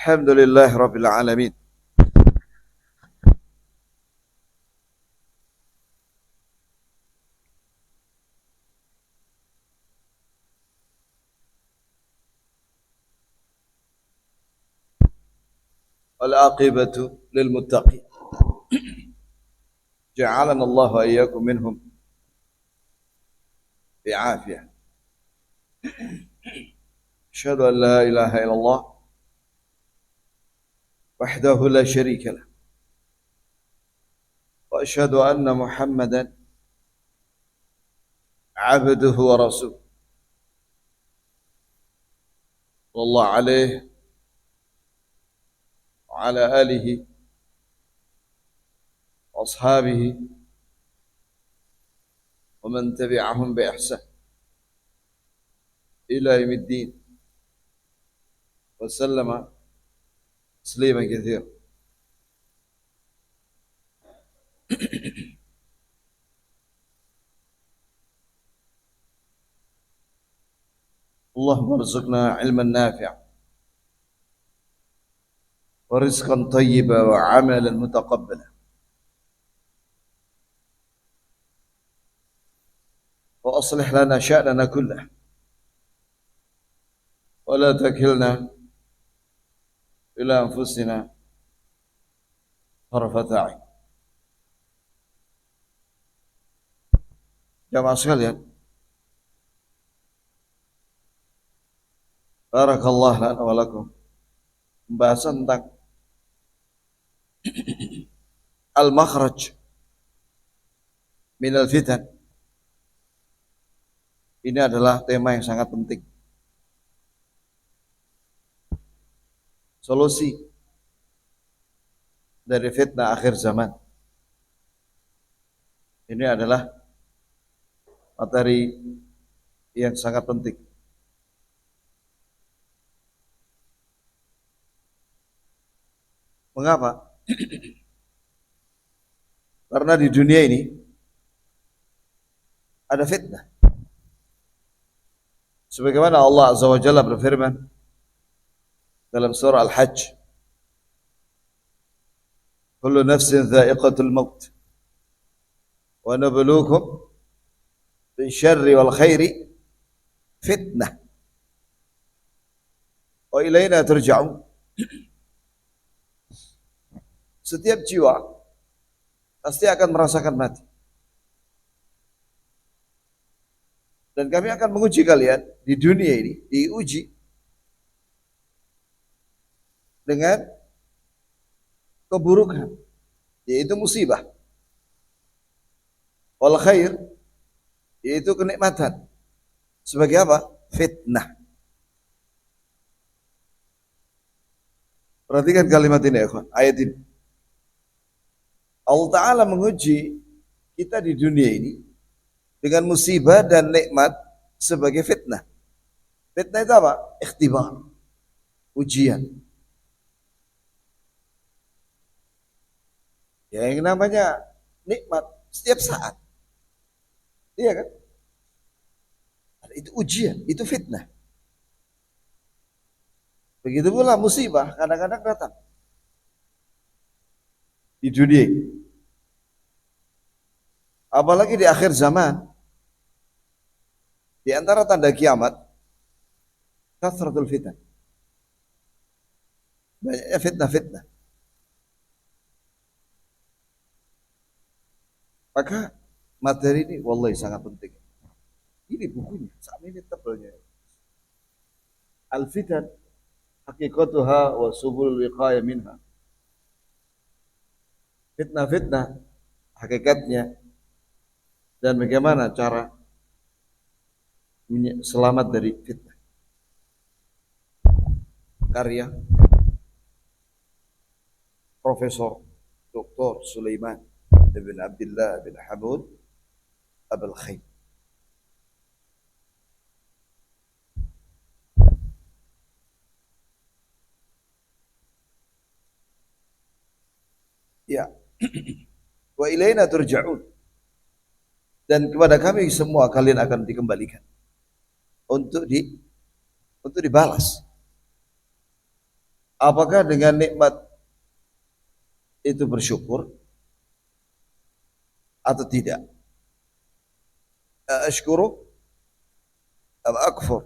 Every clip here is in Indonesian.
Alhamdulillah Rabbil Alamin. Wal-aqibatu lil-muttaqin. Ja'alana Allah wa iyyakum minhum bi'afiyah. Asyhadu an la ilaha illallah wahdahu la syarika lah. Wa asyhadu anna Muhammadan abduhu wa rasuluh. Sallallahu alaihi wa ala alihi wa ashabihi wa man tabi'ahum bi ihsan ila yaumiddin. Wa sallama tasliman katsiran. اللهم ارزقنا علما نافعا ورزقا طيبا وعملا متقبلا وأصلح لنا شأننا كله ولا تكلنا إلى أنفسنا طرفة عين. Jamaah sekalian, barakallahu lana wa lakum. Pembahasan tentang al-makhraj minal fitan. Ini adalah tema yang sangat penting. Solusi dari fitnah akhir zaman. Ini adalah materi yang sangat penting. Mengapa? Karena di dunia ini ada fitnah. Sebagaimana Allah Azza wa Jalla berfirman dalam surah Al-Hajj, "Kullu nafsin dha'iqatul maut wa nabluukum bisyarri wal khairi fitnah wa ilaina turja'un." Setiap jiwa pasti akan merasakan mati. Dan kami akan menguji kalian di dunia ini, diuji dengan keburukan, yaitu musibah. Wal khair, yaitu kenikmatan. Sebagai apa? Fitnah. Perhatikan kalimat ini ya kawan, ayat ini. Allah Ta'ala menguji kita di dunia ini dengan musibah dan nikmat sebagai fitnah. Fitnah itu apa? Ikhtibar, ujian. Ya, yang namanya nikmat setiap saat. Iya kan? Itu ujian, itu fitnah. Begitu pula musibah kadang-kadang datang di dunia ini. Apalagi di akhir zaman, di antara tanda kiamat, kathratul fitnah. Banyaknya fitnah-fitnah. Maka materi ini wallahi sangat penting. Ini bukunya, saat ini tebelnya. Al-fitan haqiqatuha wa subul wiqaya minha. Fitnah-fitnah hakikatnya dan bagaimana cara selamat dari fitnah. Karya Profesor Dr. Sulaiman bin Abdullah bin Hamud Abul Khair. Ya. Wa ilaina turja'un. Dan kepada kami semua kalian akan dikembalikan untuk dibalas Apakah dengan nikmat itu bersyukur atau tidak? Ashkuru atau akfur?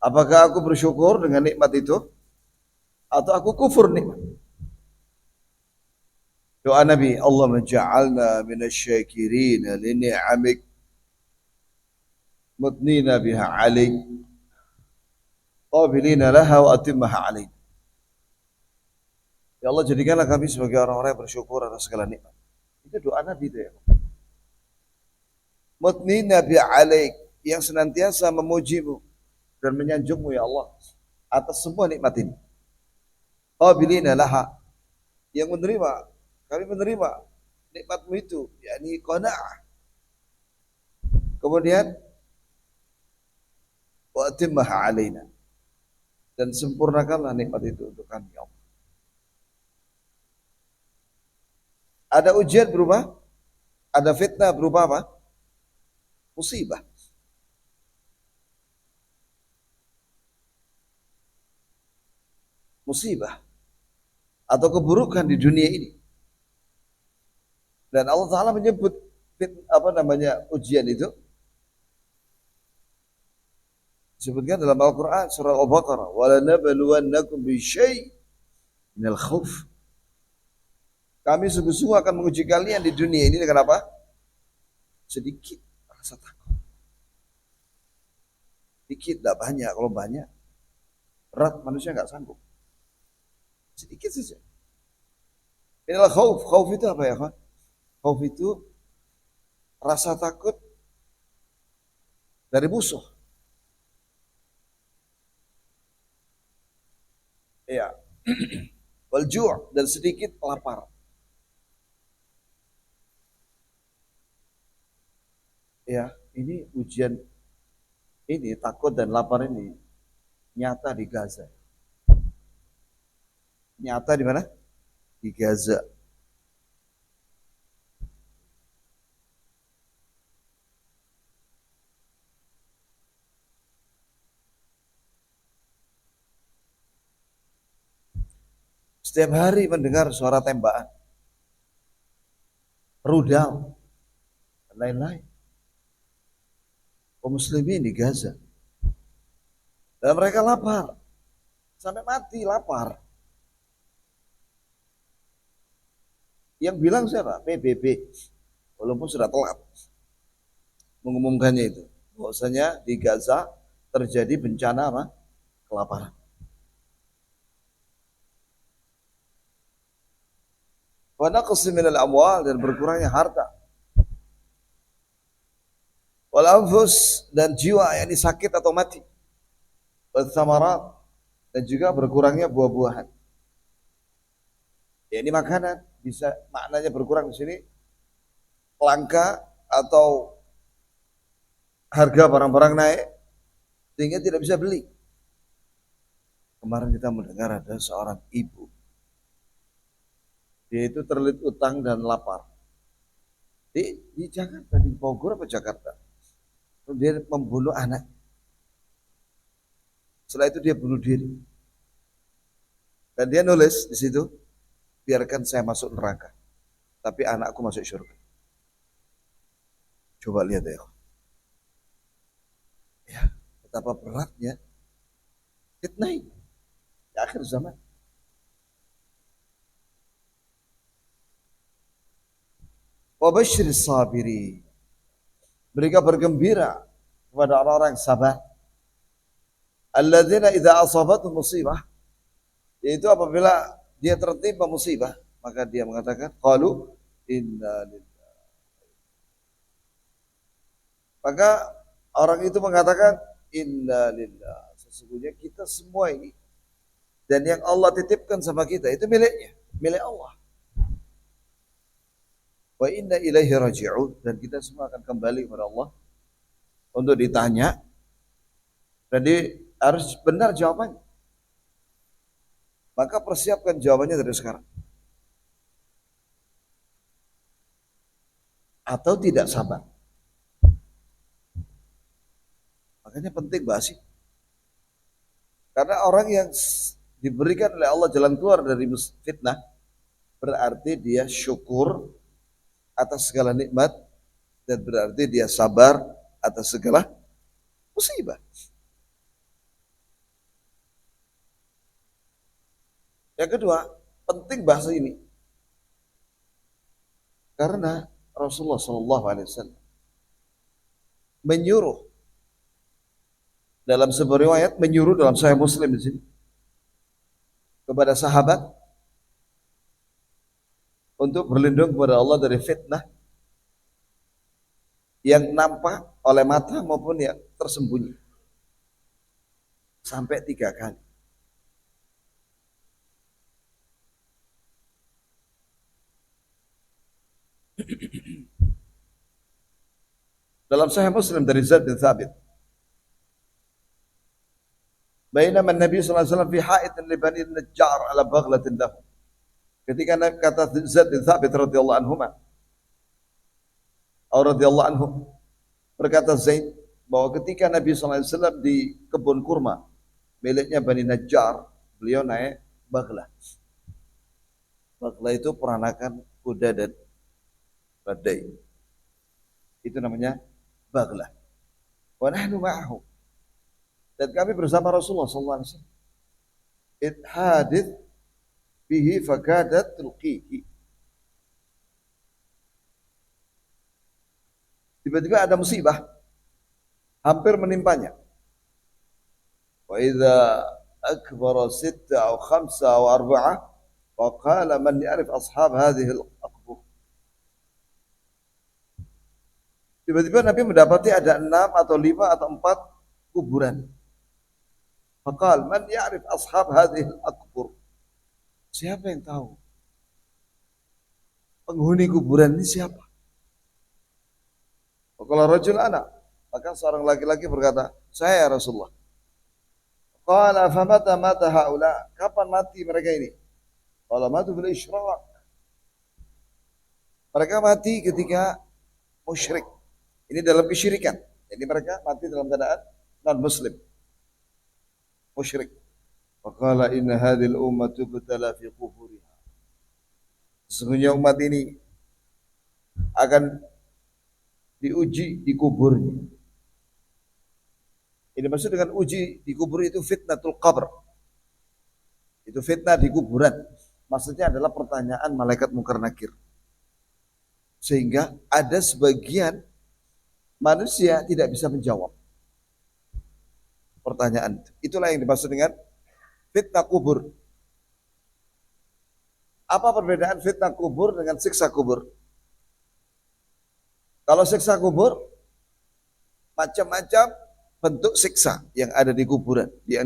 Apakah aku bersyukur dengan nikmat itu atau aku kufur nikmat? Doa Nabi, Allah menja'alna minasyakirin li ni'amik mutnina biha alaik qabilina laha wa atimmaha alaik. Ya Allah, jadikanlah kami sebagai orang-orang yang bersyukur atas segala nikmat. Itu doa Nabi itu ya. Mutnina biha alaik, yang senantiasa memujimu dan menyanjungmu ya Allah atas semua nikmat ini. Qabilina laha, yang menerima, kami menerima nikmatmu itu, yakni qanaah. Kemudian wa atimmaha alaina, dan sempurnakanlah nikmat itu untuk kami ya Allah. Ada ujian berubah, ada fitnah berubah apa? Musibah. Musibah atau keburukan di dunia ini. Dan Allah Ta'ala menyebut ujian itu disebutkan dalam Al-Quran surah Al-Baqarah, وَلَنَبَلُوَنَّكُمْ بِشَيْءٍ مِنَ الْخَوْفِ. Kami sungguh-sungguh akan menguji kalian di dunia ini dengan apa? Sedikit rasa takut. Sedikit, tidak banyak. Kalau banyak, berat, manusia nggak sanggup. Sedikit saja. Inilah khauf. Khauf itu apa ya, Pak? Khauf itu rasa takut dari musuh. Ya. Wal ju', dan sedikit lapar. Ya, ini ujian ini, takut dan lapar ini nyata di Gaza. Nyata di mana? Di Gaza. Setiap hari mendengar suara tembakan, rudal, dan lain-lain. Kaum muslimin di Gaza. Dan mereka lapar. Sampai mati lapar. Yang bilang siapa? PBB. Walaupun sudah telat mengumumkannya itu. Bahwasanya di Gaza terjadi bencana apa? Kelaparan. Wa naqsi minal amwal, dan berkurangnya harta. Wal anfus, dan jiwa yang sakit atau mati. Wal thamarat, dan juga berkurangnya buah-buahan. Ya, ini makanan bisa maknanya berkurang di sini, langka atau harga barang-barang naik sehingga tidak bisa beli. Kemarin kita mendengar ada seorang ibu, dia itu terlilit utang dan lapar di Jakarta, di Bogor apa Jakarta. Dia membunuh anak. Setelah itu dia bunuh diri. Dan dia nulis di situ, biarkan saya masuk neraka, tapi anakku masuk surga. Coba lihat ya. Ya, betapa beratnya fitnah ini di akhir zaman. Wa basyiris sabirin. Mereka bergembira kepada orang-orang yang sabar. Alladzina idza asabatuhum musibah, yaitu apabila dia tertimpa musibah, maka dia mengatakan qalu inna lillahi. Maka orang itu mengatakan inna lillahi, sesungguhnya kita semua ini dan yang Allah titipkan sama kita itu miliknya, milik Allah. Wa inna ilaihi raji'un, dan kita semua akan kembali kepada Allah untuk ditanya, dan harus benar jawabannya. Maka persiapkan jawabannya dari sekarang. Atau tidak sabar. Makanya penting bahas ini. Karena orang yang diberikan oleh Allah jalan keluar dari fitnah, berarti dia syukur atas segala nikmat dan berarti dia sabar atas segala musibah. Yang kedua, penting bahasa ini karena Rasulullah SAW menyuruh dalam sebuah riwayat, menyuruh dalam Sahih Muslim di sini kepada sahabat untuk berlindung kepada Allah dari fitnah yang nampak oleh mata maupun yang tersembunyi sampai 3 kali. Dalam Sahih Muslim dari Zaid bin Thabit, bainama Nabi sallallahu alaihi wasallam fi ha'itin li Bani Najjar ala baghlatin lahu. Ketika kata Zaid bin Thabit radhiyallahu anhuma atau radhiyallahu anhu, berkata Zaid bahwa ketika Nabi sallallahu alaihi wasallam di kebun kurma miliknya Bani Najjar, beliau naik baghlah. Baghlah itu peranakan kuda dan badai. Itu namanya baghlah. Wa nahnu ma'ahu. Dan kami bersama Rasulullah sallallahu alaihi wasallam. Id hadith bihi fakadat tulqihi. Tiba-tiba ada musibah hampir menimpanya. Wa idza akbara 6 atau 5 atau 4 wa qala man ya'rif ashab hadhihi al-aqbur. Tiba-tiba Nabi mendapati ada 6 atau 5 atau 4 kuburan. Faqal man ya'rif ashab hadhihi al-aqbur. Siapa yang tahu penghuni kuburan ini siapa? Kalau rajul anak, maka seorang laki-laki berkata, saya Rasulullah. Qala famata mata haula, kapan mati mereka ini? Qala matu bil isyraq. Mereka mati ketika musyrik. Ini dalam kesyirikan. Jadi mereka mati dalam keadaan non muslim. Musyrik. Faqala inna hadhil ummatu tubtala fi quburiha. Sesungguhnya umat ini akan diuji di kuburnya. Ini maksud dengan uji di kubur itu fitnatul qabr. Itu fitnah di kuburan. Maksudnya adalah pertanyaan malaikat munkar nakir. Sehingga ada sebagian manusia tidak bisa menjawab pertanyaan. Itulah yang dimaksud dengan fitnah kubur. Apa perbedaan fitnah kubur dengan siksa kubur? Kalau siksa kubur, macam-macam bentuk siksa yang ada di kuburan, yang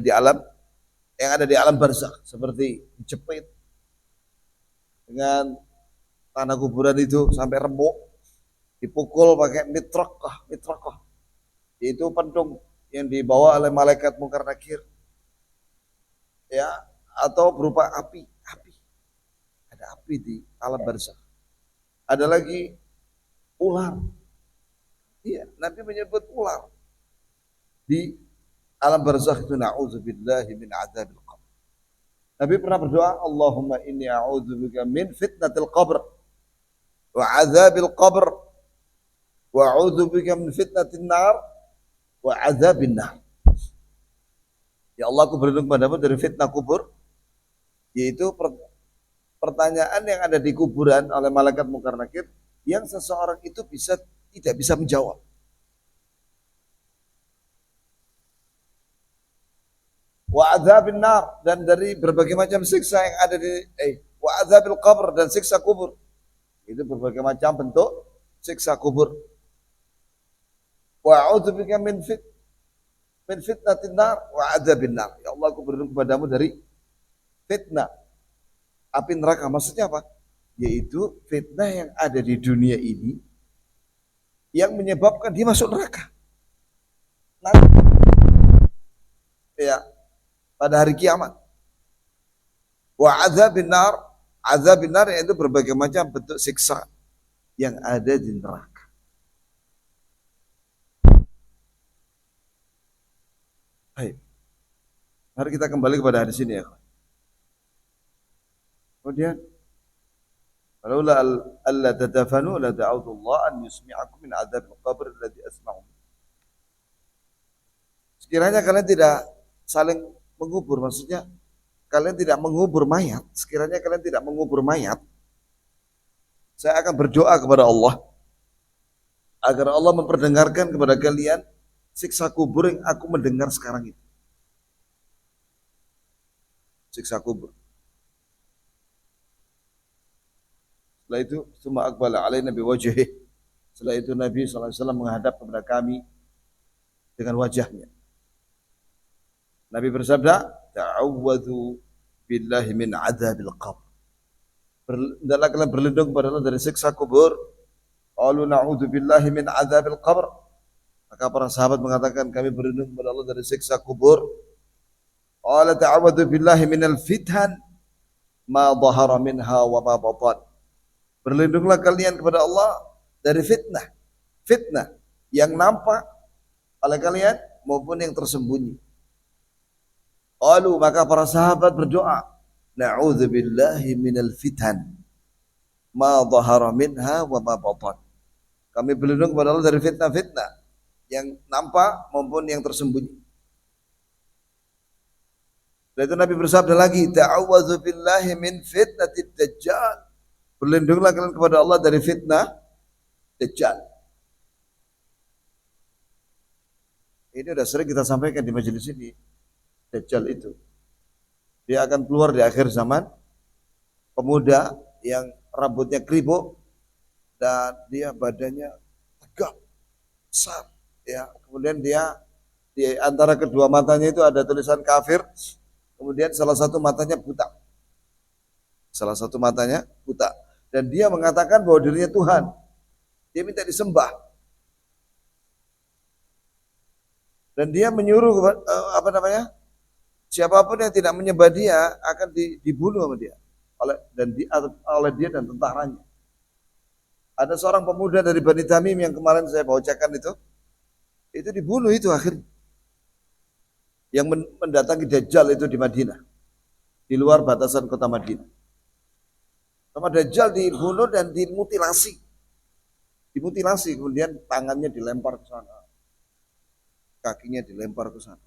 ada di alam barzakh, seperti dijepit dengan tanah kuburan itu sampai remuk, dipukul pakai mitrakah, yaitu pentung yang dibawa oleh malaikat munkar nakir, ya, atau berupa api, ada api di alam barzakh. Ada lagi ular. Iya, Nabi menyebut ular. Di alam barzakh itu na'udzubillahi min adzabil qabr. Nabi pernah berdoa, Allahumma inni a'udzubika min fitnatil qabr wa adzabil qabr wa a'udzubika min fitnatin nar wa adzabin nar. Ya Allah, aku berlindung padamu dari fitnah kubur, yaitu pertanyaan yang ada di kuburan oleh malaikat munkar nakir yang seseorang itu tidak bisa menjawab. Wa adzabin nar, dan dari berbagai macam siksa yang ada di wa adzabil qabr, dan siksa kubur. Itu berbagai macam bentuk siksa kubur. Wa a'udzubika min fitnatin nar wa adzabin nar. Ya Allah, aku berlindung kepadamu dari fitnah api neraka. Maksudnya apa? Yaitu fitnah yang ada di dunia ini yang menyebabkan dia masuk neraka. Nanti, ya, pada hari kiamat. Wa azabin nar yaitu berbagai macam bentuk siksa yang ada di neraka. Baik. Mari kita kembali kepada hadis ini ya. Kemudian walaula alla tadafanu la da'udullah an yusmi'akum min adzabil qabr alladzi asma'u. Sekiranya kalian tidak saling mengubur, maksudnya kalian tidak mengubur mayat, sekiranya kalian tidak mengubur mayat, saya akan berdoa kepada Allah agar Allah memperdengarkan kepada kalian siksa kubur yang aku mendengar sekarang itu. Siksa kubur. Setelah itu, summa aqbala alaina biwajhihi. Setelah itu Nabi SAW menghadap kepada kami dengan wajahnya. Nabi bersabda, ta'awwadhu billahi min adzabil qabr. Hendaklah kalian berlindung kepada Allah dari siksa kubur. Qalu na'udzu billahi min adzabil qabr. Maka para sahabat mengatakan kami berlindung kepada Allah dari siksa kubur. Qala ta'awwadhu billahi minal fitan ma dhahara minha wa ma batan. Berlindunglah kalian kepada Allah dari fitnah. Fitnah yang nampak oleh kalian maupun yang tersembunyi. Qalu, maka para sahabat berdoa, na'udzubillahi minal fitan ma dhahara minha wa ma batan. Kami berlindung kepada Allah dari fitnah-fitnah yang nampak maupun yang tersembunyi. Setelah itu Nabi bersabda lagi, ta'awwadzu billahi min fitnatid dajjal. Berlindunglah kalian kepada Allah dari fitnah Dajjal. Ini sudah sering kita sampaikan di majelis ini. Dajjal itu, dia akan keluar di akhir zaman. Pemuda yang rambutnya keribuk dan dia badannya tegap, besar. Ya, kemudian dia di antara kedua matanya itu ada tulisan kafir. Kemudian salah satu matanya buta. Salah satu matanya buta. Dan dia mengatakan bahwa dirinya Tuhan. Dia minta disembah. Dan dia menyuruh siapapun yang tidak menyembah dia akan dibunuh sama dia oleh dia dan tentaranya. Ada seorang pemuda dari Bani Tamim yang kemarin saya bacakan itu dibunuh itu akhirnya. Yang mendatangi Dajjal itu di Madinah, di luar batasan kota Madinah. Sama Dajjal dibunuh dan dimutilasi. Dimutilasi, kemudian tangannya dilempar ke sana. Kakinya dilempar ke sana.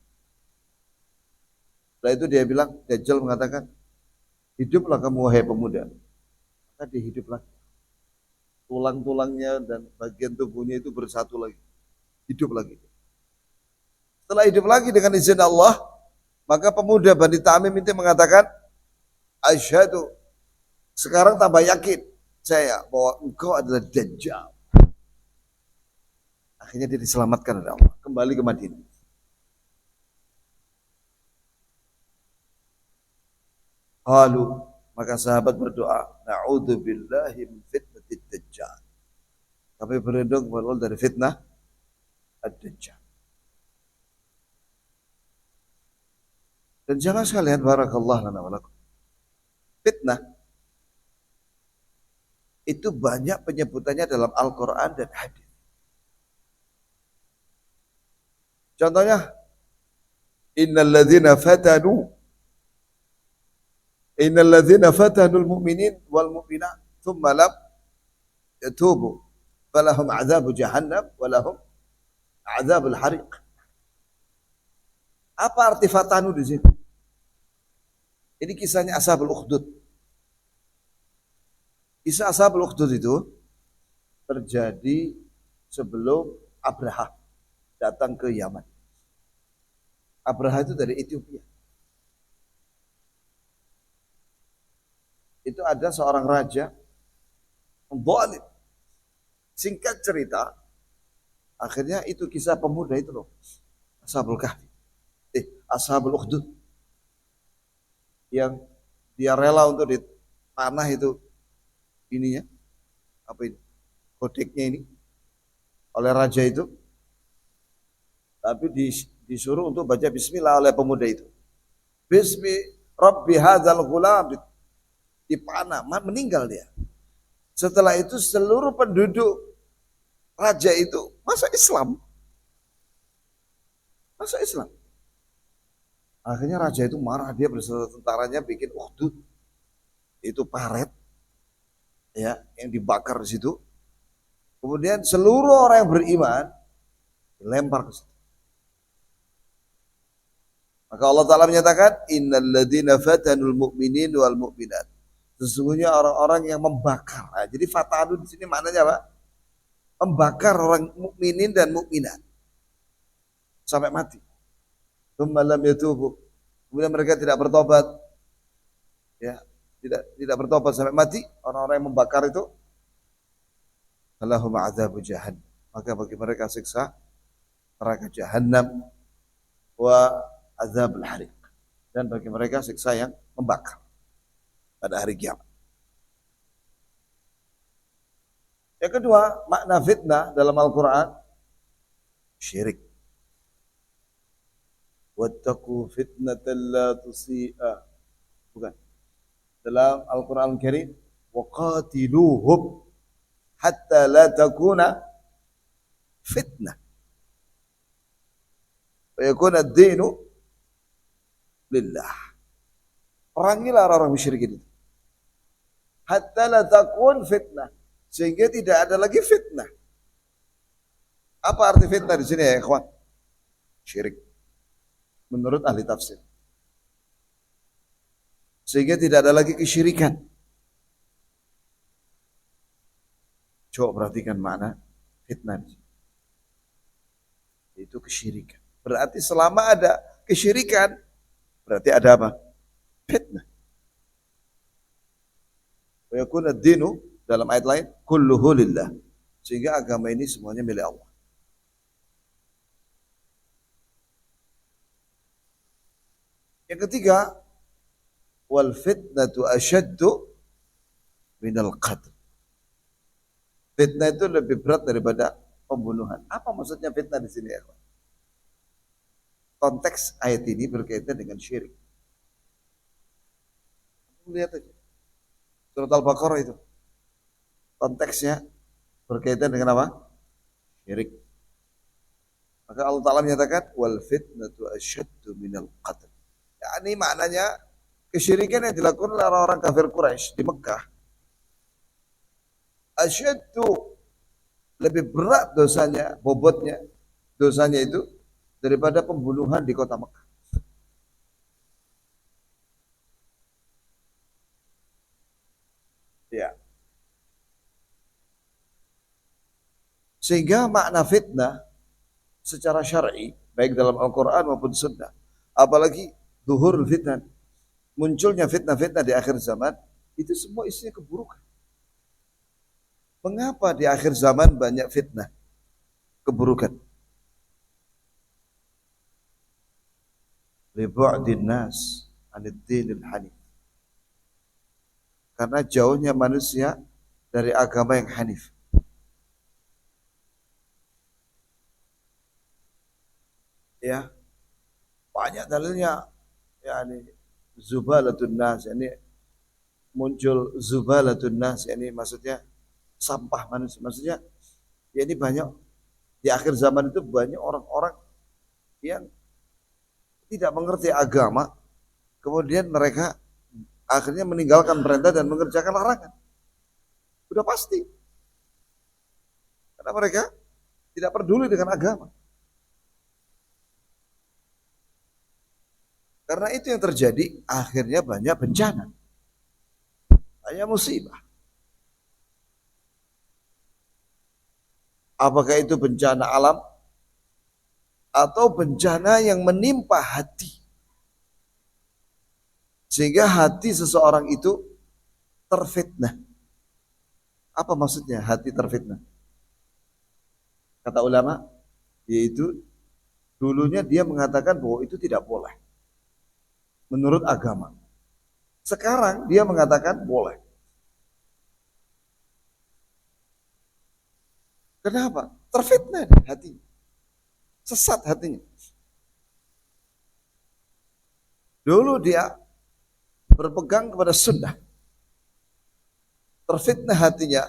Setelah itu dia bilang, Dajjal mengatakan, hiduplah kamu wahai pemuda. Maka dia hidup lagi. Tulang-tulangnya dan bagian tubuhnya itu bersatu lagi. Hidup lagi. Setelah hidup lagi dengan izin Allah, maka pemuda Bani Tamim itu mengatakan, asyhadu, sekarang tambah yakin saya bahwa engkau adalah Dajjal. Akhirnya dia diselamatkan oleh Allah, kembali ke Madinah. Qalu, maka sahabat berdoa, na'udzu billahi min fitnatid Dajjal. Kami berlindung kepada Allah dari fitnah ad-Dajjal. Dan jangan sekalian, barakallahu lana wa lakum. Fitnah itu banyak penyebutannya dalam Al-Quran dan hadis. Contohnya, innal ladzina fatanul mu'minin wal mu'minat thumma lam yatubu falahum azabu jahannam walahum azabul hariq. Apa arti fatanu di sini? Ini kisahnya Ashabul Ukhdud. Kisah Ashabul Ukhdud itu terjadi sebelum Abraha datang ke Yaman. Abraha itu dari Ethiopia. Itu ada seorang raja zalim. Singkat cerita, akhirnya itu kisah pemuda itu loh, Ashabul Kahfi, Ashabul Ukhdud, yang dia rela untuk dipanah itu ininya, apa ini, kodeknya ini, oleh raja itu, tapi disuruh untuk baca bismillah oleh pemuda itu. Bismi Rabbi hadzal ghulam, dipanah, meninggal dia. Setelah itu seluruh penduduk raja itu masuk Islam. Masuk Islam. Akhirnya raja itu marah, dia bersama tentaranya bikin ukhdud. itu paret ya yang dibakar di situ. Kemudian seluruh orang yang beriman dilempar ke situ. Maka Allah Ta'ala menyatakan innal ladzina fatanul mu'minin wal mu'minat. Sesungguhnya orang-orang yang membakar. Nah, jadi fatanu di sini maknanya apa? Membakar orang mukminin dan mukminat sampai mati. Tsumma lam yatubu. Kemudian mereka tidak bertobat. Ya, tidak bertobat sampai mati. Orang-orang yang membakar itu lahum adzabu jahannam. Maka bagi mereka siksa neraka jahannam wa azabul hariq. Dan bagi mereka siksa yang membakar pada hari kiamat. Yang kedua, makna fitnah dalam Al-Quran syirik. Wattaqu fitnatan la tusi'a. Bukan. Dalam Al-Quran Al-Karim, waqatiluhum hatta la takuna fitnah. Wa yakuna ad-dinu lillah. Perangilah orang-orang musyrik itu. Hatta la takun fitnah. Sehingga tidak ada lagi fitnah. Apa arti fitnah di sini ya, ikhwan? Syirik. Menurut ahli tafsir. Sehingga tidak ada lagi kesyirikan. Coba perhatikan makna fitnah. Itu kesyirikan. Berarti selama ada kesyirikan, berarti ada apa? Fitnah. Wa yakuna ad-dinu dalam ayat lain kulluhu lillah. Sehingga agama ini semuanya milik Allah. Yang ketiga, wal fitnatu asyaddu minal qatl. Fitnah itu lebih berat daripada pembunuhan. Apa maksudnya fitnah di sini ya? Konteks ayat ini berkaitan dengan syirik. Lihat aja. Surat Al-Baqarah itu. Konteksnya berkaitan dengan apa? Syirik. Maka Allah Ta'ala menyatakan wal fitnatu asyaddu minal qatl. Ya, ini maknanya kesyirikan yang dilakukan oleh orang-orang kafir Quraisy di Mekah. Asyaddu lebih berat dosanya, bobotnya, dosanya itu daripada pembunuhan di kota Mekah. Ya. Sehingga makna fitnah secara syar'i, baik dalam Al-Quran maupun Sunnah, apalagi zuhurul fitnah, munculnya fitnah-fitnah di akhir zaman, itu semua isinya keburukan. Mengapa di akhir zaman banyak fitnah, keburukan? Li bu'din nas anid dinil hanif. Karena jauhnya manusia dari agama yang hanif. Ya, banyak dalilnya. Yani zubalatun nas, yani muncul zubalatun nas, yani maksudnya sampah manusia. Maksudnya ya ini banyak di akhir zaman itu banyak orang-orang yang tidak mengerti agama, kemudian mereka akhirnya meninggalkan perintah dan mengerjakan larangan. Sudah pasti. Karena mereka tidak peduli dengan agama. Karena itu yang terjadi, akhirnya banyak bencana. Banyak musibah. Apakah itu bencana alam atau bencana yang menimpa hati? Sehingga hati seseorang itu terfitnah. Apa maksudnya hati terfitnah? Kata ulama, yaitu dulunya dia mengatakan bahwa itu tidak boleh menurut agama. Sekarang dia mengatakan boleh. Kenapa? Terfitnah hatinya. Sesat hatinya. Dulu dia berpegang kepada sunnah. Terfitnah hatinya.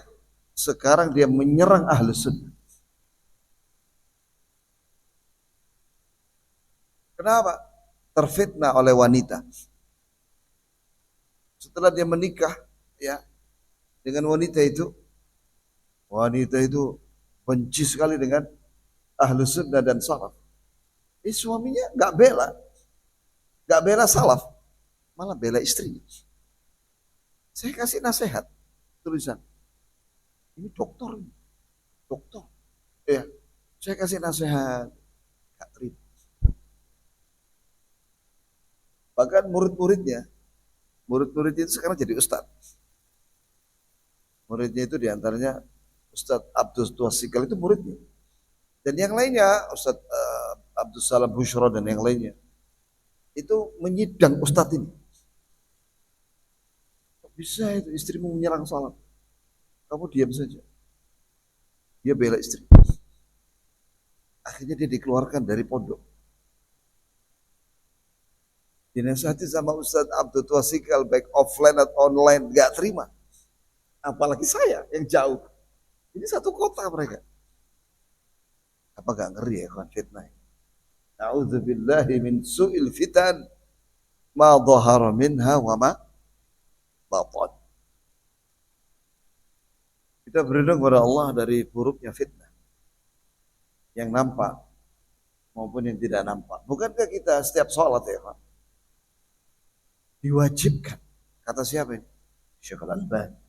Sekarang dia menyerang ahlu sunnah. Kenapa? Terfitnah oleh wanita. setelah dia menikah ya dengan wanita itu benci sekali dengan ahlu sunnah dan salaf. Suaminya nggak bela salaf, malah bela istrinya. Saya kasih nasihat, tulisan. Ini dokter, dokter. Ya, saya kasih nasihat, nggak terima. Bahkan murid-muridnya itu sekarang jadi ustadz. Muridnya itu diantaranya Ustadz Abdul Tuasikal itu muridnya. Dan yang lainnya, Ustadz Abdul Salam Bushra dan yang lainnya. Itu menyidang Ustadz ini. Bisa itu istrimu menyerang salam. Kamu diam saja. Dia bela istri. Akhirnya dia dikeluarkan dari pondok. Dinasihati sama Ustadz Abdul Tuasikal baik offline atau online. Gak terima. Apalagi saya yang jauh. Ini satu kota mereka. Apa gak ngeri ya kawan fitnah? A'udzubillahi min su'il fitan ma dhahara minha wa ma batan. Kita berlindung kepada Allah dari buruknya fitnah yang nampak maupun yang tidak nampak. Bukankah kita setiap sholat ya Pak diwajibkan? Kata siapa ini? Syekh Al-Albani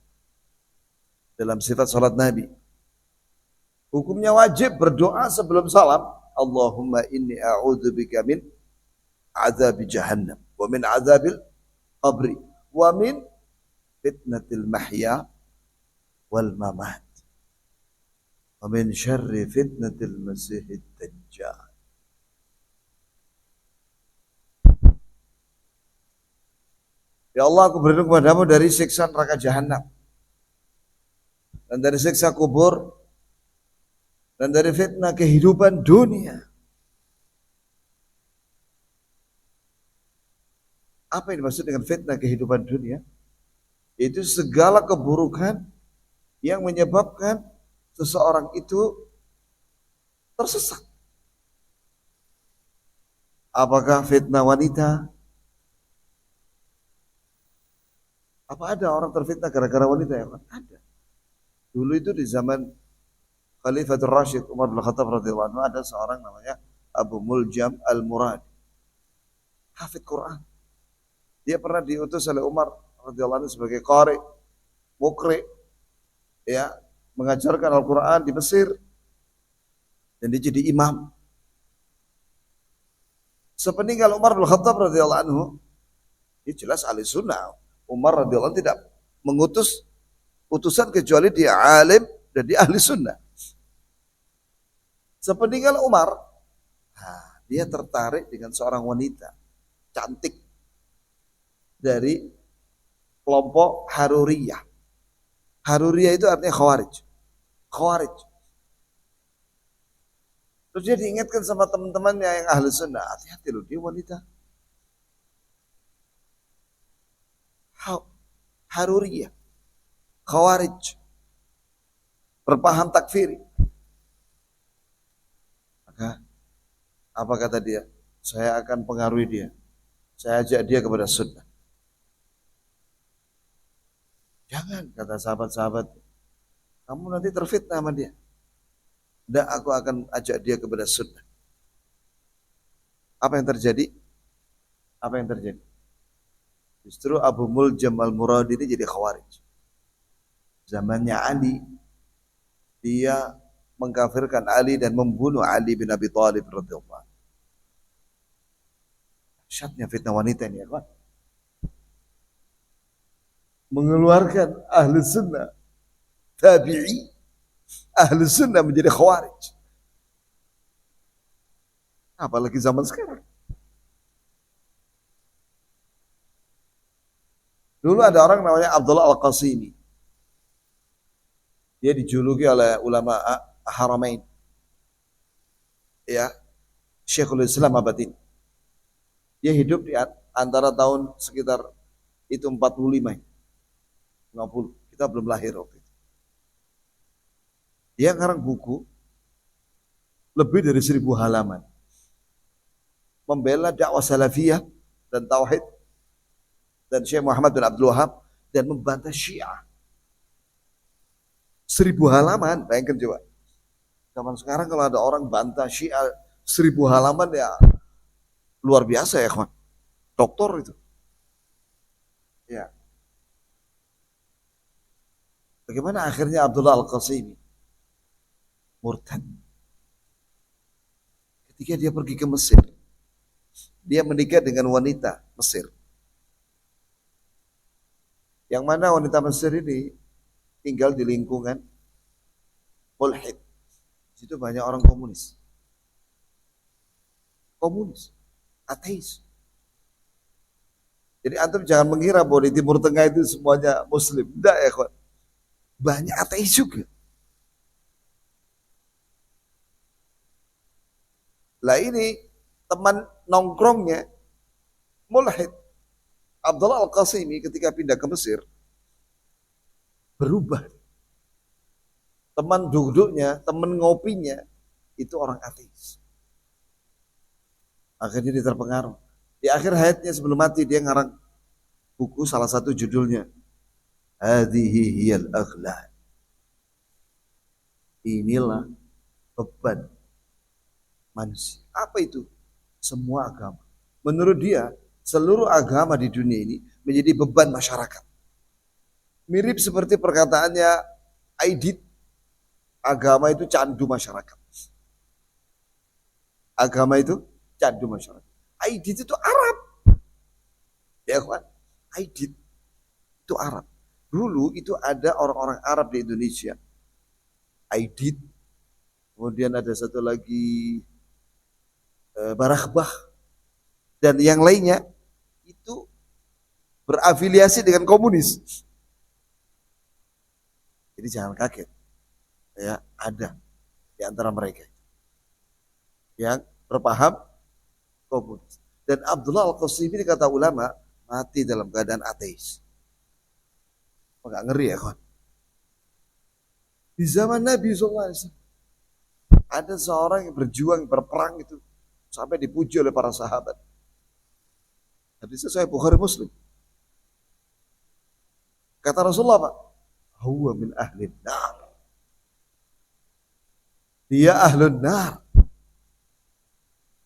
dalam sifat sholat Nabi. Hukumnya wajib berdoa sebelum salam. Allahumma inni a'udzubika min azabi jahannam wa min azabil qabri wa min fitnatil mahya wal mamat wa min syarri fitnatil masihid dajjal. Ya Allah, aku berlindung kepadamu dari siksa neraka jahanam dan dari siksa kubur dan dari fitnah kehidupan dunia. Apa yang dimaksud dengan fitnah kehidupan dunia? Itu segala keburukan yang menyebabkan seseorang itu tersesat. Apakah fitnah wanita? Apa ada orang terfitnah gara-gara wanita ya? Ada. Dulu itu di zaman Khalifatul Rashid Umar bin Khattab radhiyallahu anhu ada seorang namanya Abu Muljam Al-Murad. Hafidh Quran. Dia pernah diutus oleh Umar radhiyallahu anhu sebagai qari, mukri, ya, mengajarkan Al-Quran di Mesir dan dia jadi imam. Sepeninggal Umar bin Khattab radhiyallahu anhu, dia jelas ahli sunnah. Umar radhiyallahu anhu tidak mengutus utusan kecuali dia alim dan dia ahli sunnah. Sepeninggal Umar, dia tertarik dengan seorang wanita cantik dari kelompok Haruriyah. Haruriyah itu artinya Khawarij. Khawarij. Terus dia diingatkan sama teman-temannya yang ahli sunnah, hati-hati loh, dia wanita. Haruriyah, Khawarij, berpaham takfiri. Maka apa kata dia? Saya akan pengaruhi dia. Saya ajak dia kepada sunnah. Jangan, kata sahabat-sahabat, kamu nanti terfitnah sama dia. Dan aku akan ajak dia kepada sunnah. Apa yang terjadi? Apa yang terjadi? Justru Abu Muljam Al-Murad ini jadi Khawarij. Zamannya Ali, dia mengkafirkan Ali dan membunuh Ali bin Abi Thalib radhiyallahu anhu. Syatnya fitnah wanita ini ya kan? Mengeluarkan ahli sunnah, tabi'i, ahli sunnah menjadi Khawarij. Apalagi zaman sekarang. Dulu ada orang namanya Abdullah Al-Qasimi. Dia dijuluki oleh ulama Haramain. Ya, Syekhul Islam Abadin. Dia hidup di antara tahun sekitar itu 45, 50. Kita belum lahir waktu itu. Dia ngarang buku lebih dari 1000 halaman. Membela dakwah salafiyah dan tauhid dan Syekh Muhammad bin Abdul Wahab dan membantah Syiah 1000 halaman. Bayangkan coba. Zaman sekarang kalau ada orang bantah Syiah 1000 halaman ya luar biasa ya kawan. Doktor itu. Ya. Bagaimana akhirnya Abdullah Al-Qasimi murtad? Ketika dia pergi ke Mesir, dia menikah dengan wanita Mesir. Yang mana wanita Mesir ini tinggal di lingkungan mulhid. Di situ banyak orang komunis. Komunis, ateis. Jadi antum jangan mengira bahwa di Timur Tengah itu semuanya Muslim. Tidak ya kawan. Banyak ateis juga. Lah ini teman nongkrongnya mulhid. Abdullah Al-Qasimi ketika pindah ke Mesir berubah. Teman duduknya, teman ngopinya itu orang ateis. Akhirnya dia terpengaruh. Di akhir hayatnya sebelum mati dia ngarang buku, salah satu judulnya Hadhihi hiyal aghlal. Inilah beban manusia. Apa itu? Semua agama. Menurut dia, seluruh agama di dunia ini menjadi beban masyarakat. Mirip seperti perkataannya Aidit, agama itu candu masyarakat. Agama itu candu masyarakat. Aidit itu Arab. Ya kan? Aidit itu Arab. Dulu itu ada orang-orang Arab di Indonesia. Aidit. Kemudian ada satu lagi Barakhbah. Dan yang lainnya itu berafiliasi dengan komunis. Jadi jangan kaget. Ya, ada di antara mereka yang berpaham komunis. Dan Abdullah Al-Qasimi kata ulama mati dalam keadaan ateis. Enggak ngeri ya kawan. Di zaman Nabi SAW ada seorang yang berjuang berperang itu sampai dipuji oleh para sahabat. Hadisnya Sahih Bukhari Muslim. Kata Rasulullah, Pak, huwa min ahlin nar. Dia ahlun nar.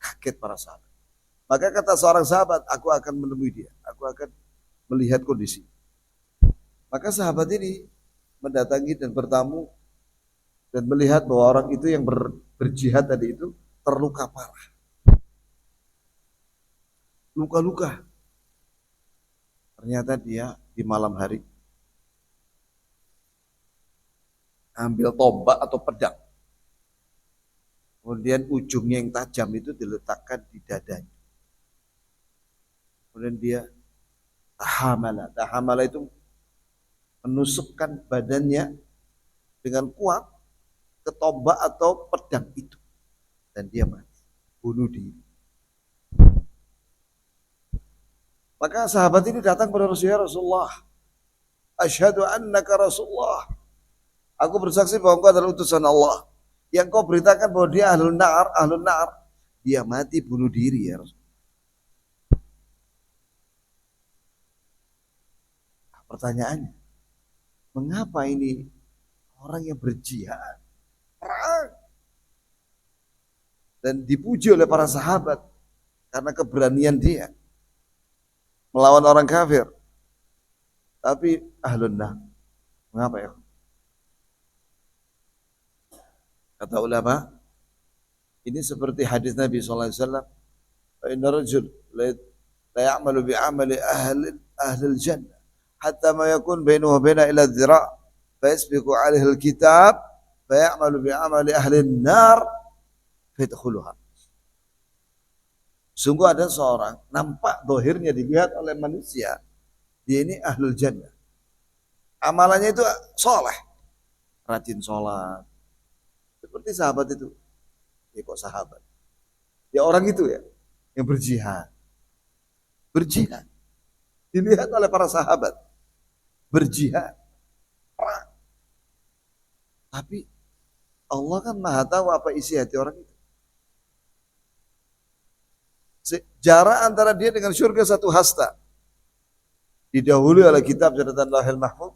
Kaget para sahabat. Maka kata seorang sahabat, aku akan menemui dia. Aku akan melihat kondisi. Maka sahabat ini mendatangi dan bertamu dan melihat bahwa orang itu yang berjihad tadi itu terluka parah. Luka-luka. Ternyata dia di malam hari ambil tombak atau pedang. Kemudian ujungnya yang tajam itu diletakkan di dadanya. Kemudian dia tahamala. Tahamala itu menusukkan badannya dengan kuat ke tombak atau pedang itu. Dan dia mati. Bunuh diri. Maka sahabat ini datang kepada Rasulullah. Asyhadu annaka Rasulullah. Aku bersaksi bahwa engkau adalah utusan Allah. Yang kau beritakan bahwa dia ahlun nar, ahlun nar. Dia mati bunuh diri ya Rasul. Pertanyaannya, mengapa ini orang yang berjihad, perang, dan dipuji oleh para sahabat karena keberanian dia melawan orang kafir, tapi ahlun nar? Mengapa ya? Kata ulama, ini seperti hadis Nabi SAW. Inna rajul la ya'malu bi'amali ahli jannah hatta ma yakun bainahu wa baina ila dhira' fa yasbiqu 'alaihi al-kitab fa ya'malu bi'amali ahli an-nar fa yadkhuluha. Sungguh ada seorang nampak dohirnya dilihat oleh manusia, dia ini ahlul jannah. Amalannya itu soleh, rajin sholat. Seperti sahabat itu. Ya kok sahabat? Ya orang itu ya, yang berjihad. Berjihad. Dilihat oleh para sahabat. Berjihad. Perang. Tapi Allah kan maha tahu apa isi hati orang itu. Jarak antara dia dengan surga 1 hasta. didahului oleh kitab catatan Lauhul Mahfuz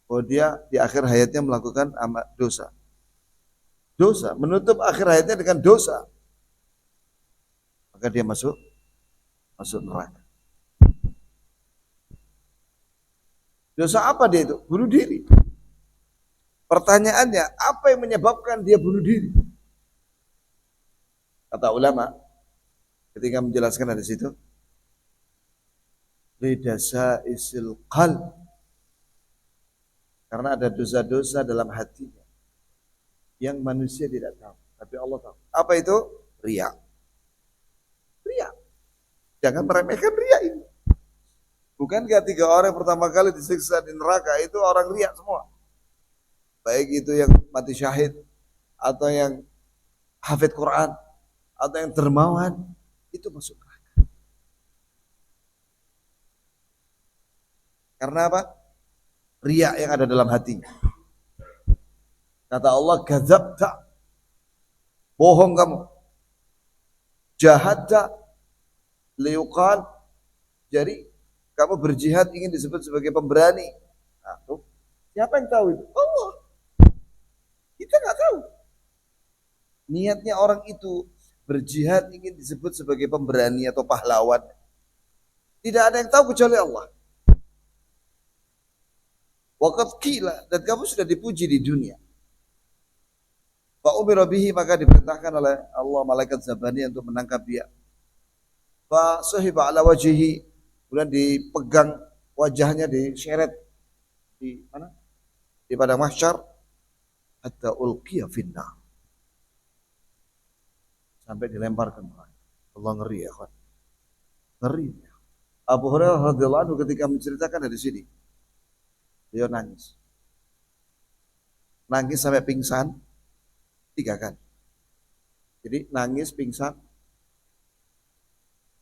bahwa dia di akhir hayatnya melakukan amal dosa. Dosa, menutup akhir hayatnya dengan dosa. Maka dia masuk neraka. Dosa apa dia itu? Bunuh diri. Pertanyaannya, apa yang menyebabkan dia bunuh diri? Kata ulama, ketika menjelaskan di situ, lidasa isil qalb, karena ada dosa-dosa dalam hatinya yang manusia tidak tahu, tapi Allah tahu. Apa itu? Riya. Riya. Jangan meremehkan riya ini. Bukankah 3 orang yang pertama kali disiksa di neraka itu orang riya semua? Baik itu yang mati syahid, atau yang hafid Quran, atau yang dermawan, itu masuk neraka. Karena apa? Riya yang ada dalam hatinya. Kata Allah, kadzabta, bohong kamu. Jahadta liuqal, jadi kamu berjihad ingin disebut sebagai pemberani. Nah, tuh, siapa yang tahu itu? Allah. Kita nggak tahu. Niatnya orang itu berjihad ingin disebut sebagai pemberani atau pahlawan. Tidak ada yang tahu kecuali Allah. Waqad qila, dan kamu sudah dipuji di dunia. Fa umira bihi, maka diperintahkan oleh Allah malaikat Zabani untuk menangkap dia. Fa sahiba ala wajhihi, kemudian dipegang wajahnya, diseret di mana? Di padang mahsyar, hatta ulqiya finnar, sampai dilemparkan. Allah, ngeri ya kawan. Ngeri. Abu Hurairah radhiyallahu anhu ketika menceritakan dari sini, dia nangis. Nangis sampai pingsan 3 kali. Jadi nangis, pingsan,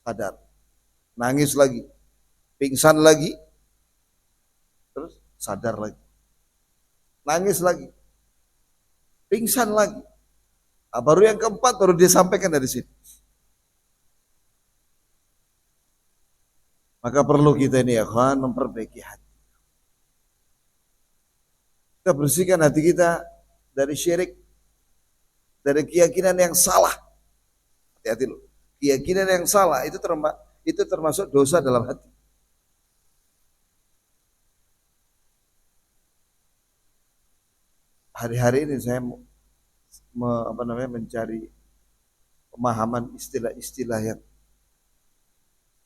sadar. Nangis lagi, pingsan lagi, terus sadar lagi. Nangis lagi, pingsan lagi. Nah, baru yang keempat baru dia sampaikan dari sini. Maka perlu kita ini ya kawan, memperbaiki hati. Kita bersihkan hati kita dari syirik, dari keyakinan yang salah. Hati-hati loh. Keyakinan yang salah itu termasuk dosa dalam hati. Hari-hari ini saya mencari pemahaman istilah-istilah yang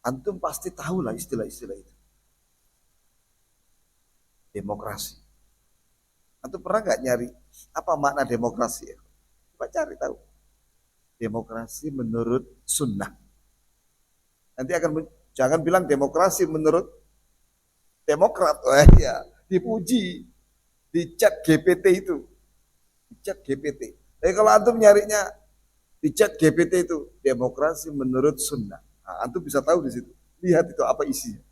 antum pasti tahu lah istilah-istilah itu. Demokrasi. Antum pernah nggak nyari apa makna demokrasi? Coba cari tahu. Demokrasi menurut sunnah. Nanti jangan bilang demokrasi menurut Demokrat. Oh ya, dipuji di chat GPT itu. Di chat GPT. Tapi kalau antum nyarinya di chat GPT itu demokrasi menurut sunnah. Nah, antum bisa tahu di situ. Lihat itu apa isinya.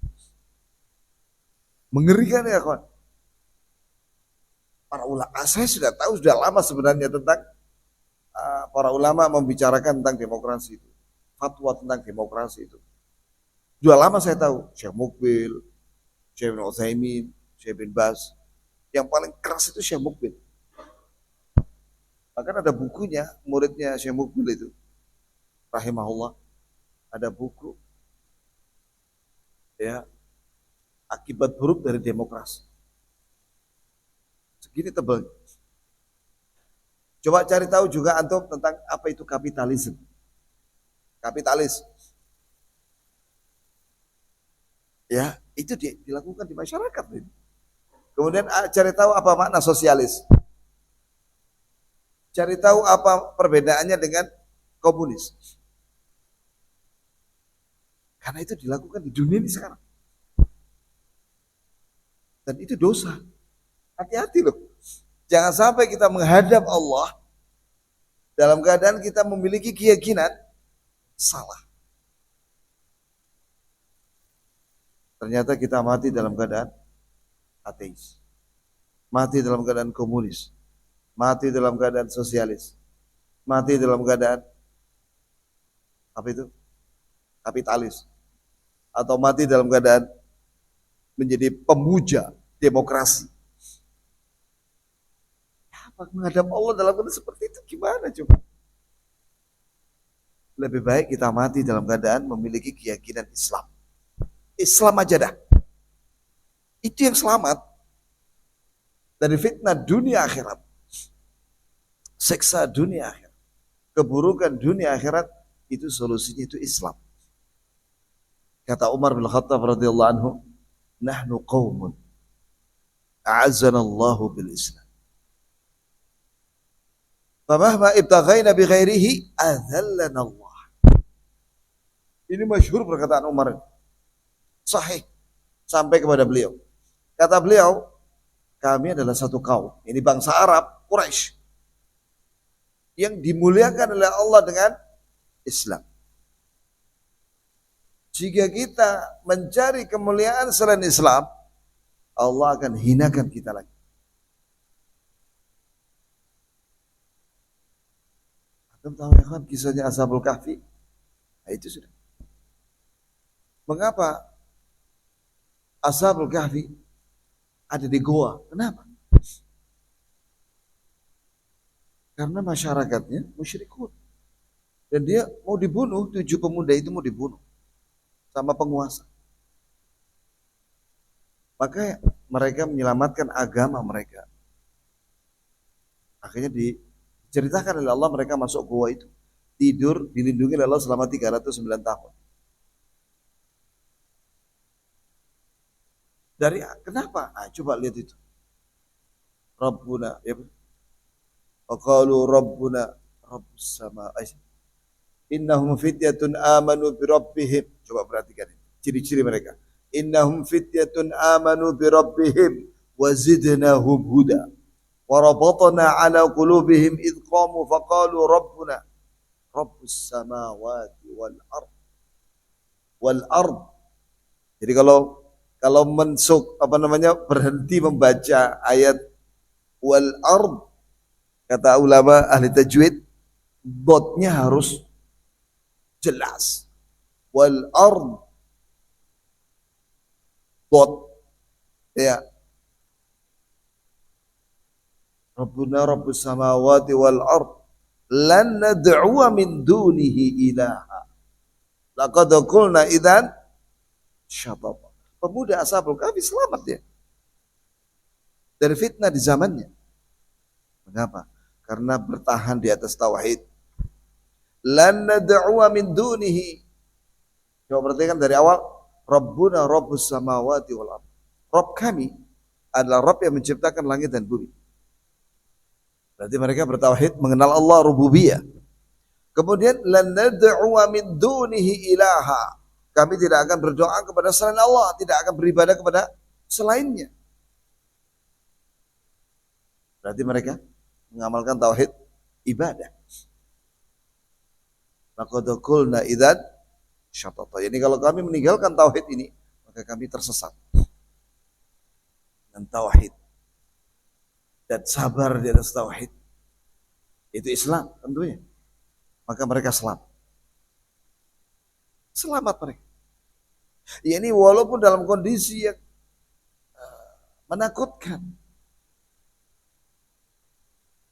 Mengerikan ya kawan. Para ulama, saya sudah tahu sudah lama sebenarnya tentang para ulama membicarakan tentang demokrasi itu. Fatwa tentang demokrasi itu. Sudah lama saya tahu. Syekh Mukbil, Syekh bin Utsaimin, Syekh bin Baz. Yang paling keras itu Syekh Mukbil. Bahkan ada bukunya, muridnya Syekh Mukbil itu. Rahimahullah. Ada buku. Ya, akibat buruk dari demokrasi. Segini tebal. Coba cari tahu juga antum tentang apa itu kapitalisme. Kapitalis. Ya, itu dilakukan di masyarakat. Kemudian cari tahu apa makna sosialis. Cari tahu apa perbedaannya dengan komunis. Karena itu dilakukan di dunia ini sekarang. Dan itu dosa. Hati-hati loh. Jangan sampai kita menghadap Allah dalam keadaan kita memiliki keyakinan salah. Ternyata kita mati dalam keadaan ateis. Mati dalam keadaan komunis. Mati dalam keadaan sosialis. Mati dalam keadaan apa itu? Kapitalis. Atau mati dalam keadaan menjadi pemuja demokrasi. Apa menghadap Allah dalam keadaan seperti itu gimana coba? Lebih baik kita mati dalam keadaan memiliki keyakinan Islam. Islam aja dah. Itu yang selamat dari fitnah dunia akhirat. Seksa dunia akhirat. Keburukan dunia akhirat itu solusinya itu Islam. Kata Umar bin Khattab radhiyallahu anhu, "Nahnu qaumun a'azzana Allahu bil Islam. Famahma ibtaghaina bi ghairihi adzallana Allah." Ini masyhur perkataan Umar. Sahih sampai kepada beliau. Kata beliau, kami adalah satu kaum, ini bangsa Arab, Quraisy, yang dimuliakan oleh Allah dengan Islam. Jika kita mencari kemuliaan selain Islam, Allah akan hinakan kita lagi. Antum tahu ya kan kisahnya Ashabul Kahfi? Nah, itu sudah. Mengapa Ashabul Kahfi ada di goa? Kenapa? Karena masyarakatnya musyrikun. Dan dia mau dibunuh, 7 pemuda itu mau dibunuh sama penguasa. Maka mereka menyelamatkan agama mereka. Akhirnya diceritakan oleh Allah mereka masuk goa itu. Tidur dilindungi oleh Allah selama 309 tahun. Dari kenapa? Nah, coba lihat itu. Rabbuna ya. Waqalu Rabbuna Rabbus sama. Innahum fityatun amanu bi rabbihim. Coba perhatikan ini. Ciri-ciri mereka. Innahum fityatun amanu bi rabbihim wa zidnahum huda. Wa rabatna ala qulubihim idh qamu faqalu Rabbuna Rabbus samawati wal ard. Wal ard. Jadi kalau berhenti membaca ayat wal ard, kata ulama ahli tajwid, dotnya harus jelas. Wal ard, dot, ya. Rabbuna Rabbus samawati wal ard, lan nad'uwa min dunihi ilaha. Laqad qulna idzan syatata. Pemuda Ashabul Kahfi selamat ya dari fitnah di zamannya. Mengapa? Karena bertahan di atas tauhid. Lan nad'uwa min dunihi. Coba perhatikan dari awal. Rabbuna Rabbus samawati wal ardh. Rabb kami adalah Rabb yang menciptakan langit dan bumi. Berarti mereka bertauhid, mengenal Allah rububiyah. Kemudian lan nad'uwa min dunihi ilaha. Kami tidak akan berdoa kepada selain Allah, tidak akan beribadah kepada selainnya. Berarti mereka mengamalkan tauhid ibadah. Laqad qulna idzan syatata. Jadi kalau kami meninggalkan tauhid ini, maka kami tersesat. Dan tauhid dan sabar di atas tauhid itu Islam tentunya. Maka mereka selamat. Selamat mereka. Ya ini walaupun dalam kondisi yang menakutkan.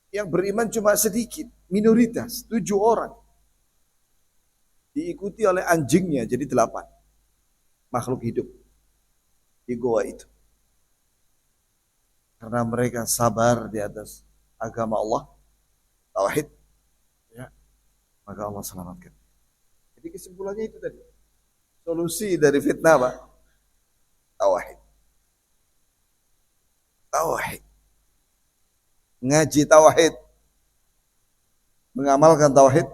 Yang beriman cuma sedikit, minoritas, 7 orang. Diikuti oleh anjingnya, jadi 8 makhluk hidup di goa itu. Karena mereka sabar di atas agama Allah, tauhid, ya, maka Allah selamatkan. Jadi kesimpulannya itu tadi. Solusi dari fitnah apa? Tauhid. Tauhid. Ngaji tauhid. Mengamalkan tauhid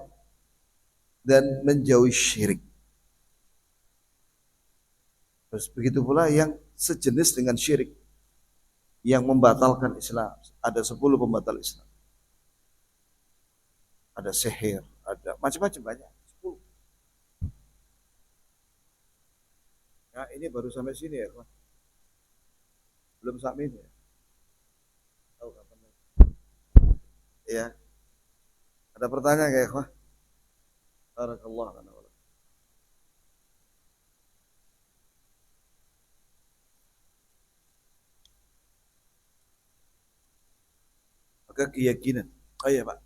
dan menjauhi syirik. Terus begitu pula yang sejenis dengan syirik yang membatalkan Islam. Ada 10 pembatal Islam. Ada sihir, ada macam-macam banyak. 10. Ya, ini baru sampai sini ya, Pak. Belum sampai ini ya. Tahu kapan? Ya. Ada pertanyaan kayak Pak? Barakallahu. keyakinan. Oh iya Pak.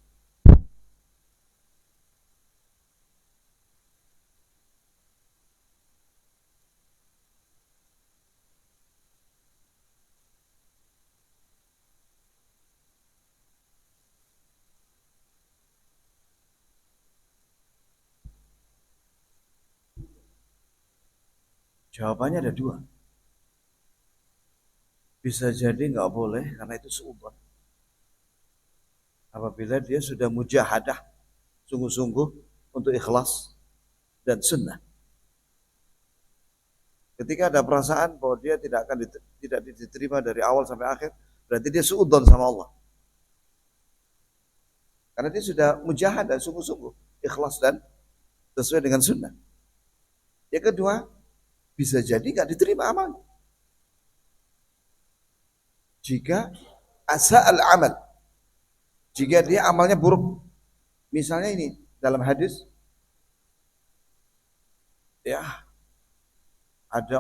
Jawabannya ada dua. Bisa jadi nggak boleh karena itu suudzon. Apabila dia sudah mujahadah sungguh-sungguh untuk ikhlas dan sunnah. Ketika ada perasaan bahwa dia tidak diterima dari awal sampai akhir, berarti dia suudzon sama Allah. Karena dia sudah mujahadah sungguh-sungguh ikhlas dan sesuai dengan sunnah. Yang kedua, bisa jadi nggak diterima amal. Jika asa al-amal, jika dia amalnya buruk. Misalnya ini dalam hadis, ya ada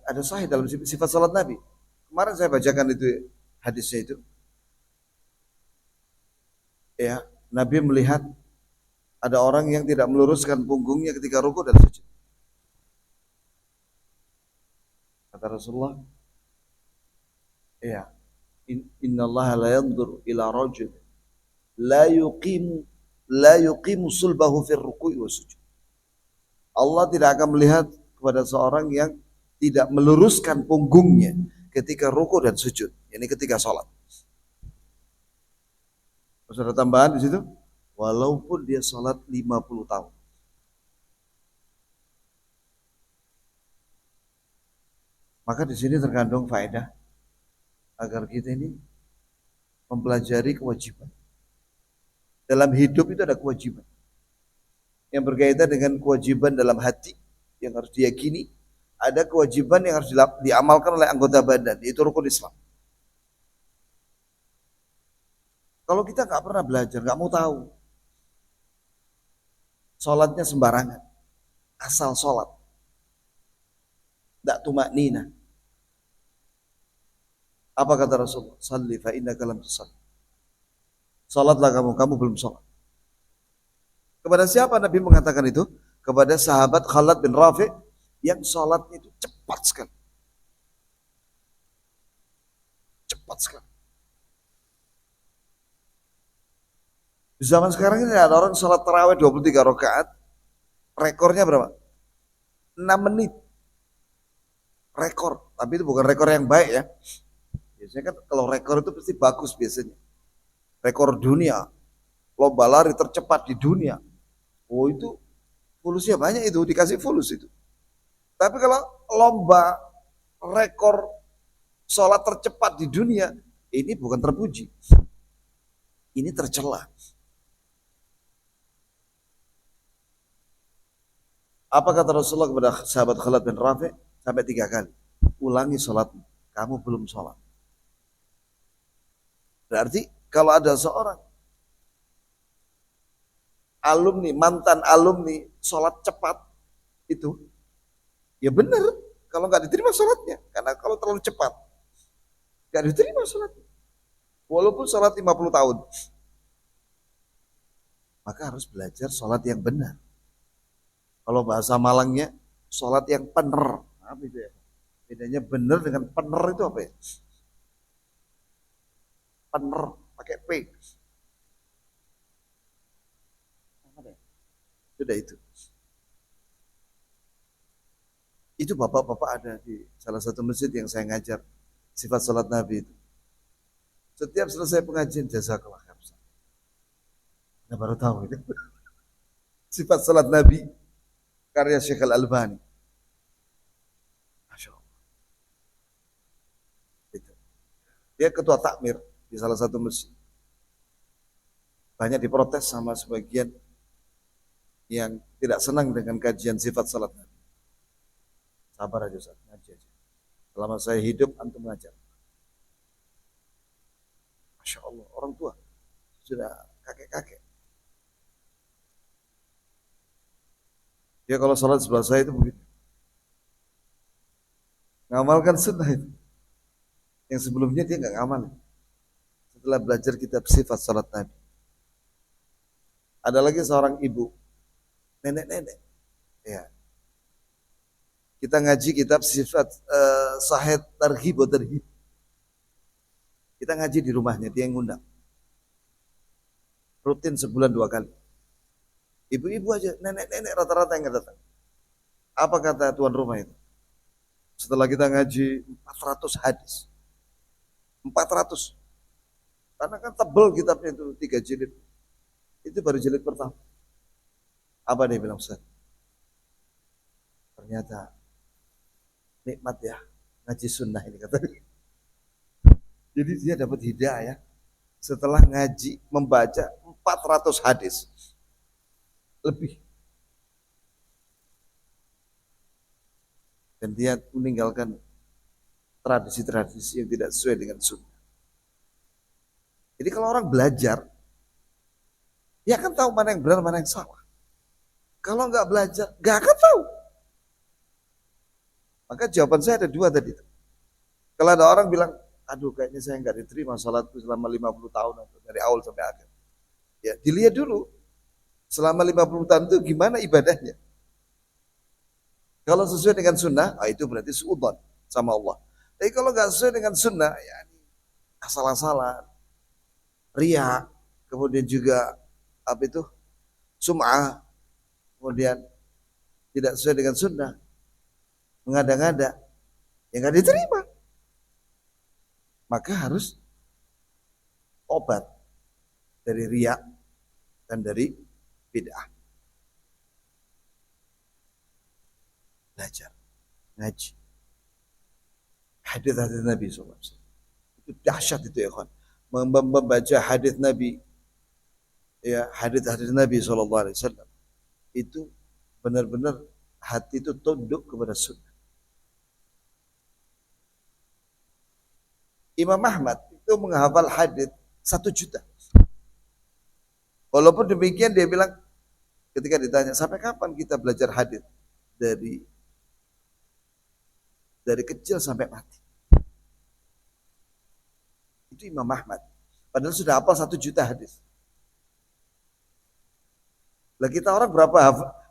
ada sahih dalam sifat salat Nabi. Kemarin saya bacakan itu hadisnya itu. Ya, Nabi melihat ada orang yang tidak meluruskan punggungnya ketika rukuk dan sujud. Kata Rasulullah, ya, innallaha la yanzur ila rajul la yuqimu sulbahu fi ruku'i wa sujud. Allah tidak akan melihat kepada seorang yang tidak meluruskan punggungnya ketika ruku dan sujud, ini ketika sholat. Terus ada tambahan di situ, walaupun dia sholat 50 tahun. Maka di sini terkandung faedah agar kita ini mempelajari kewajiban. Dalam hidup itu ada kewajiban yang berkaitan dengan kewajiban dalam hati yang harus diyakini, ada kewajiban yang harus diamalkan oleh anggota badan, yaitu rukun Islam. Kalau kita nggak pernah belajar, nggak mau tahu, sholatnya sembarangan, asal sholat, nggak tumaknina. Apa kata Rasulullah? Salli fa innaka lam tusalli. Sholatlah kamu belum sholat. Kepada siapa Nabi mengatakan itu? Kepada sahabat Khalid bin Rafi yang sholatnya itu cepat sekali. Cepat sekali. Di zaman sekarang ini ada orang sholat tarawih 23 rakaat, rekornya berapa? 6 menit. Rekor, tapi itu bukan rekor yang baik ya. Biasanya kan kalau rekor itu pasti bagus biasanya. Rekor dunia, lomba lari tercepat di dunia. Oh itu fulusnya banyak itu, dikasih fulus itu. Tapi kalau lomba rekor sholat tercepat di dunia, ini bukan terpuji. Ini tercela. Apa kata Rasulullah kepada sahabat Khalid bin Rafi? Sampai 3 kali. Ulangi sholatmu, kamu belum sholat. Berarti kalau ada seorang alumni, mantan alumni sholat cepat itu, ya benar kalau nggak diterima sholatnya. Karena kalau terlalu cepat, nggak diterima sholatnya. Walaupun sholat 50 tahun. Maka harus belajar sholat yang benar. Kalau bahasa Malangnya, sholat yang pener. Apa itu ya? Bedanya benar dengan pener itu apa ya? Pener, pakai P. Sudah itu. Itu bapak-bapak ada di salah satu masjid yang saya ngajar sifat salat Nabi itu. Setiap selesai pengajian jazakallah khair. Anda baru tahu itu. Sifat salat Nabi karya Syekh Al-Albani. Masya Allah. Itu. Dia ketua takmir di salah satu masjid. Banyak diprotes sama sebagian yang tidak senang dengan kajian sifat salat Nabi. Sabar aja Ustaz, ngaji aja. Selama saya hidup, antum ngajar. Masya Allah, orang tua sudah kakek-kakek. Dia kalau sholat sebelah saya itu begitu. Ngamalkan sunnah itu. Yang sebelumnya dia nggak ngamal. setelah belajar kitab sifat salat Nabi. Ada lagi seorang ibu, nenek-nenek. Ya. Kita ngaji kitab sifat Sahih Targhib wa Tarhib. Kita ngaji di rumahnya, dia yang ngundang. Rutin sebulan 2 kali. Ibu-ibu aja, nenek-nenek rata-rata yang datang. Apa kata tuan rumah itu? Setelah kita ngaji 400 hadis. 400. Karena kan tebel kitabnya itu 3 jilid. Itu baru jilid pertama. Apa dia bilang, Ustaz? Ternyata nikmat ya ngaji sunnah ini katanya. Jadi dia dapat hidayah setelah ngaji membaca 400 hadis lebih. Dan dia meninggalkan tradisi-tradisi yang tidak sesuai dengan sunnah. Jadi kalau orang belajar, dia akan tahu mana yang benar, mana yang salah. Kalau nggak belajar, nggak akan tahu. Maka jawaban saya ada 2 tadi. Kalau ada orang bilang, aduh kayaknya saya nggak diterima salatku selama 50 tahun atau dari awal sampai akhir. Ya, dilihat dulu selama 50 tahun itu gimana ibadahnya. Kalau sesuai dengan sunnah, itu berarti suudzon sama Allah. Tapi kalau nggak sesuai dengan sunnah, ya asal-asalan, riya, kemudian juga apa itu sum'ah, kemudian tidak sesuai dengan sunnah, mengada-ngada, ya nggak diterima. Maka harus obat dari riya dan dari bid'ah. Belajar, ngaji. Hadis-hadis Nabi SAW. Itu dahsyat itu ya kawan. Membaca hadis Nabi, ya hadis-hadis Nabi SAW. Itu benar-benar hati itu tunduk kepada sunnah. Imam Ahmad itu menghafal hadis 1 juta. Walaupun demikian dia bilang ketika ditanya sampai kapan kita belajar hadis dari kecil sampai mati. Itu Imam Ahmad. Padahal sudah hafal 1 juta hadis. Lah kita orang berapa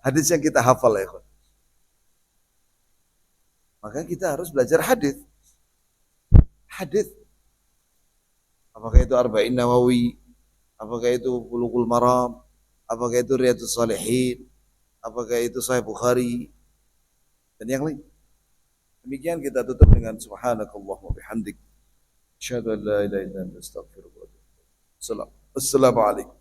hadis yang kita hafal ya? Maka kita harus belajar hadis. Hadis. Apakah itu Arba'in Nawawi, apakah itu Bulughul Maram, apakah itu Riyadhus Shalihin, apakah itu Sahih Bukhari, dan yang lain. Demikian kita tutup dengan subhanakallahumma bihamdik. Asyhadu an la ilaha illa anta astaghfiruka wa atubu ilaik. Assalamualaikum.